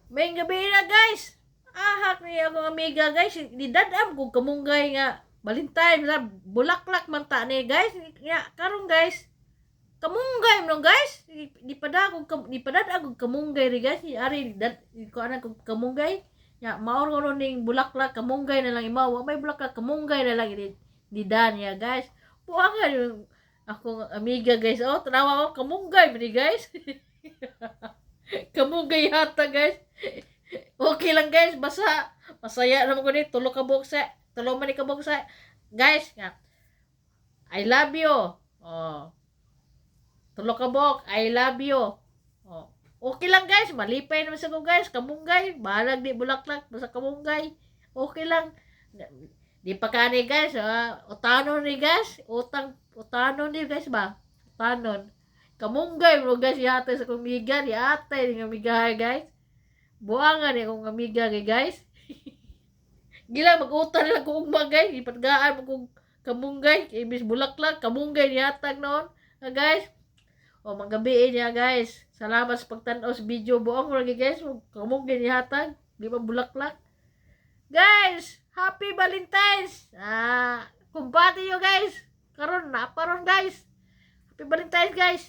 May gabi na guys. Ahak niya akong amiga guys. Didadam ko kamunggay nga. Valentine na bulaklak man ta ni guys. Ya karon guys. Kamunggay mo guys. Di pada ako kamunggay ri guys. Ari ko ana ko kamunggay. Ya maor ko ning bulaklak kamunggay na lang imaw. May bulaklak kamunggay na lang di dan ya guys. Puangan yung akong amiga guys. Oh, tanawa ko kamunggay ni guys. Kamunggay hata guys. Okay lang guys, basta masaya naman ko ni tulo ka buksa. Tulo man ka buksa. Guys, nga I love you. Oh. Tulo ka bok, I love you. Oh. Okay lang guys, malipay naman sa ko guys, kamunggay, balag di bulaklak basta kamunggay. Okay lang. Di pa kani guys, utanon ni guys, utanon ni guys ba? Utanon. Kamunggay mo guys, yata sa kumiga, di atay ng amiga guys. Buangan ni akong amiga guys. Gila mag-utan lang ko ugma guys, ipatgaan mo kong kamunggay, ibis bulaklak, kamunggay nihatag noon. Guys, o magabi niya guys. Salamat sa pagtanaw sa video. Buang mo lagi guys, kamunggay nihatag, di ba bulaklak. Guys, happy Valentine's. Kumpati yo guys. Karon na paron guys. Happy Valentine's guys.